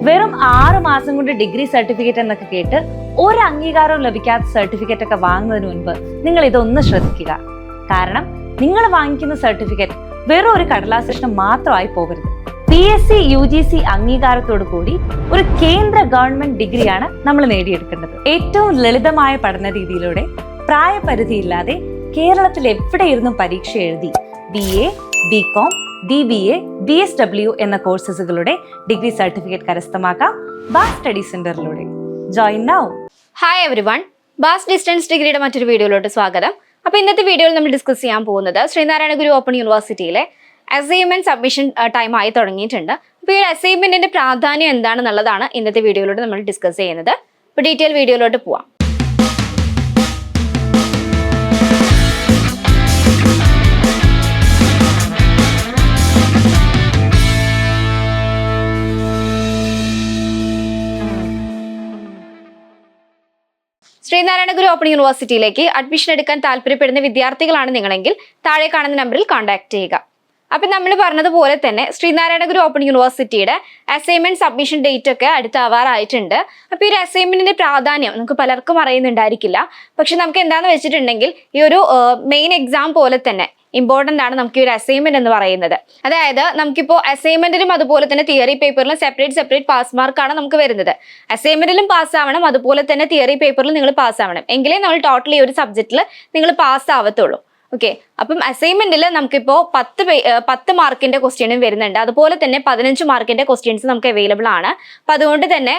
വെറും 6 മാസം കൊണ്ട് ഡിഗ്രി സർട്ടിഫിക്കറ്റ് എന്നൊക്കെ കേട്ട് ഒരു അംഗീകാരവും ലഭിക്കാത്ത സർട്ടിഫിക്കറ്റ് ഒക്കെ വാങ്ങുന്നതിന് മുൻപ് നിങ്ങൾ ഇതൊന്ന് ശ്രദ്ധിക്കുക. കാരണം നിങ്ങൾ വാങ്ങിക്കുന്ന സർട്ടിഫിക്കറ്റ് വെറും ഒരു കടലാസ് കഷ്ണം മാത്രമായി പോകരുത്. PSC UGC അംഗീകാരത്തോടു കൂടി ഒരു കേന്ദ്ര ഗവൺമെന്റ് ഡിഗ്രിയാണ് നമ്മൾ നേടിയെടുക്കേണ്ടത്. ഏറ്റവും ലളിതമായ പഠന രീതിയിലൂടെ പ്രായപരിധിയില്ലാതെ കേരളത്തിൽ എവിടെയിരുന്നും പരീക്ഷ എഴുതി BA, BCom, DBA, BSW എന്ന കോഴ്സുകളുടെ ഡിഗ്രി സർട്ടിഫിക്കറ്റ് കരസ്ഥമാക്കാം ബാസ് സ്റ്റഡി സെന്ററിലൂടെ. Join now. Hi everyone, Baas distance ഡിഗ്രിയുടെ മറ്റൊരു വീഡിയോയിലോട്ട് സ്വാഗതം. അപ്പോൾ ഇന്നത്തെ വീഡിയോയിൽ നമ്മൾ ഡിസ്കസ് ചെയ്യാൻ പോകുന്നത് ശ്രീനാരായണ ഗുരു ഓപ്പൺ യൂണിവേഴ്സിറ്റിയിലെ അസൈൻമെന്റ് സബ്മിഷൻ ടൈം ആയി തുടങ്ങിയിട്ടുണ്ട്. അപ്പോൾ ഈ അസൈൻമെന്റിന്റെ പ്രാധാന്യം എന്താണെന്നുള്ളതാണ് ഇന്നത്തെ വീഡിയോയിലൂടെ നമ്മൾ ഡിസ്കസ് ചെയ്യുന്നത്. അപ്പോൾ ഡീറ്റെയിൽ വീഡിയോയിലോട്ട് പോവാം. ശ്രീനാരായണ ഗുരു ഓപ്പൺ യൂണിവേഴ്സിറ്റിയിലേക്ക് അഡ്മിഷൻ എടുക്കാൻ താല്പര്യപ്പെടുന്ന വിദ്യാർത്ഥികളാണ് നിങ്ങളെങ്കിൽ താഴെ കാണുന്ന നമ്പറിൽ കോൺടാക്ട് ചെയ്യുക. അപ്പം നമ്മൾ പറഞ്ഞതുപോലെ തന്നെ ശ്രീനാരായണ ഗുരു ഓപ്പൺ യൂണിവേഴ്സിറ്റിയുടെ അസൈൻമെന്റ് സബ്മിഷൻ ഡേറ്റ് ഒക്കെ അടുത്താവാറായിട്ടുണ്ട്. അപ്പോൾ ഈ ഒരു അസൈൻമെന്റിന്റെ പ്രാധാന്യം നമുക്ക് പലർക്കും അറിയുന്നുണ്ടായിരിക്കില്ല. പക്ഷെ നമുക്ക് എന്താണെന്ന് വെച്ചിട്ടുണ്ടെങ്കിൽ ഈ ഒരു മെയിൻ എക്സാം പോലെ തന്നെ ഇമ്പോർട്ടൻ്റ് ആണ് നമുക്ക് ഈ ഒരു അസൈൻമെന്റ് എന്ന് പറയുന്നത്. അതായത് നമുക്കിപ്പോൾ അസൈൻമെന്റിലും അതുപോലെ തന്നെ തിയറി പേപ്പറിലും സെപ്പറേറ്റ് പാസ് മാർക്കാണ് നമുക്ക് വരുന്നത്. അസൈൻമെന്റിലും പാസ്സാവണം, അതുപോലെ തന്നെ തിയറി പേപ്പറിലും നിങ്ങൾ പാസ്സാവണം. എങ്കിലേ നമ്മൾ ടോട്ടലി ഒരു സബ്ജക്റ്റിൽ നിങ്ങൾ പാസ് ആവത്തുള്ളൂ. ഓക്കെ, അപ്പം അസൈൻമെന്റിൽ നമുക്കിപ്പോൾ 10 മാർക്കിന്റെ ക്വസ്റ്റ്യനും വരുന്നുണ്ട്, അതുപോലെ തന്നെ 15 മാർക്കിന്റെ ക്വസ്റ്റ്യൻസ് നമുക്ക് അവൈലബിൾ ആണ്. അപ്പം അതുകൊണ്ട് തന്നെ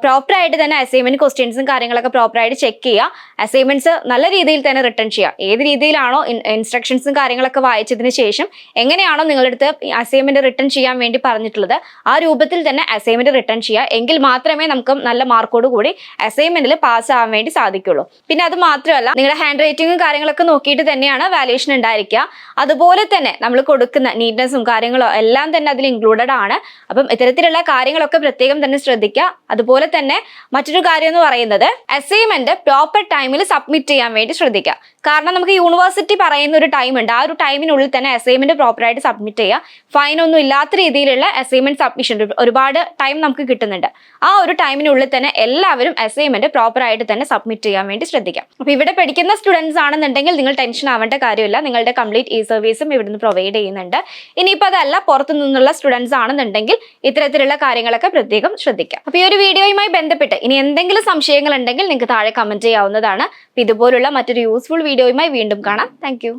പ്രോപ്പറായിട്ട് തന്നെ അസൈൻമെന്റ് ക്വസ്റ്റ്യൻസും കാര്യങ്ങളൊക്കെ പ്രോപ്പറായിട്ട് ചെക്ക് ചെയ്യുക. അസൈൻമെന്റ്സ് നല്ല രീതിയിൽ തന്നെ റിട്ടേൺ ചെയ്യുക. ഏത് രീതിയിലാണോ ഇൻസ്ട്രക്ഷൻസും കാര്യങ്ങളൊക്കെ വായിച്ചതിന് ശേഷം എങ്ങനെയാണോ നിങ്ങളുടെ അടുത്ത് അസൈൻമെന്റ് റിട്ടേൺ ചെയ്യാൻ വേണ്ടി പറഞ്ഞിട്ടുള്ളത് ആ രൂപത്തിൽ തന്നെ അസൈൻമെന്റ് റിട്ടേൺ ചെയ്യുക. എങ്കിൽ മാത്രമേ നമുക്ക് നല്ല മാർക്കോട് കൂടി അസൈൻമെന്റിൽ പാസ് ആവാൻ വേണ്ടി സാധിക്കുള്ളൂ. പിന്നെ അത് മാത്രമല്ല, നിങ്ങളുടെ ഹാൻഡ് റൈറ്റിങ്ങും കാര്യങ്ങളൊക്കെ നോക്കിയിട്ട് തന്നെയാണ് വാല്യുവേഷൻ ഉണ്ടായിരിക്കുക. അതുപോലെ തന്നെ നമ്മൾ കൊടുക്കുന്ന നീറ്റ്നെസ്സും കാര്യങ്ങളോ എല്ലാം തന്നെ അതിൽ ഇൻക്ലൂഡഡ് ആണ്. അപ്പം ഇത്തരത്തിലുള്ള കാര്യങ്ങളൊക്കെ പ്രത്യേകം തന്നെ ശ്രദ്ധിക്കുക. അതുപോലെ തന്നെ മറ്റൊരു കാര്യം എന്ന് പറയുന്നത് അസൈൻമെന്റ് പ്രോപ്പർ ടൈമിൽ സബ്മിറ്റ് ചെയ്യാൻ വേണ്ടി ശ്രദ്ധിക്കുക. കാരണം നമുക്ക് യൂണിവേഴ്സിറ്റി പറയുന്ന ഒരു ടൈം ഉണ്ട്, ആ ഒരു ടൈമിനുള്ളിൽ തന്നെ അസൈൻമെന്റ് പ്രോപ്പറായിട്ട് സബ്മിറ്റ് ചെയ്യുക. ഫൈൻ ഒന്നും ഇല്ലാത്ത രീതിയിലുള്ള അസൈൻമെന്റ് സബ്മിഷൻ ഒരുപാട് ടൈം നമുക്ക് കിട്ടുന്നുണ്ട്. ആ ഒരു ടൈമിനുള്ളിൽ തന്നെ എല്ലാവരും അസൈൻമെന്റ് പ്രോപ്പറായിട്ട് തന്നെ സബ്മിറ്റ് ചെയ്യാൻ വേണ്ടി ശ്രദ്ധിക്കാം. അപ്പോൾ ഇവിടെ പഠിക്കുന്ന സ്റ്റുഡൻസ് ആണെന്നുണ്ടെങ്കിൽ നിങ്ങൾ ടെൻഷൻ ആവേണ്ട കാര്യമില്ല. നിങ്ങളുടെ കംപ്ലീറ്റ് സർവീസും ഇവിടുന്ന് പ്രൊവൈഡ് ചെയ്യുന്നുണ്ട്. ഇനിയിപ്പോൾ അതല്ല, പുറത്തു നിന്നുള്ള സ്റ്റുഡൻസ് ആണെന്നുണ്ടെങ്കിൽ ഇത്തരത്തിലുള്ള കാര്യങ്ങളൊക്കെ പ്രത്യേകം ശ്രദ്ധിക്കാം. അപ്പോൾ ഈ ഒരു വീഡിയോയുമായി ബന്ധപ്പെട്ട് ഇനി എന്തെങ്കിലും സംശയങ്ങൾ ഉണ്ടെങ്കിൽ നിങ്ങൾക്ക് താഴെ കമന്റ് ചെയ്യാവുന്നതാണ്. ഇതുപോലുള്ള മറ്റൊരു യൂസ്ഫുൾ വീഡിയോയുമായി വീണ്ടും കാണാം. താങ്ക്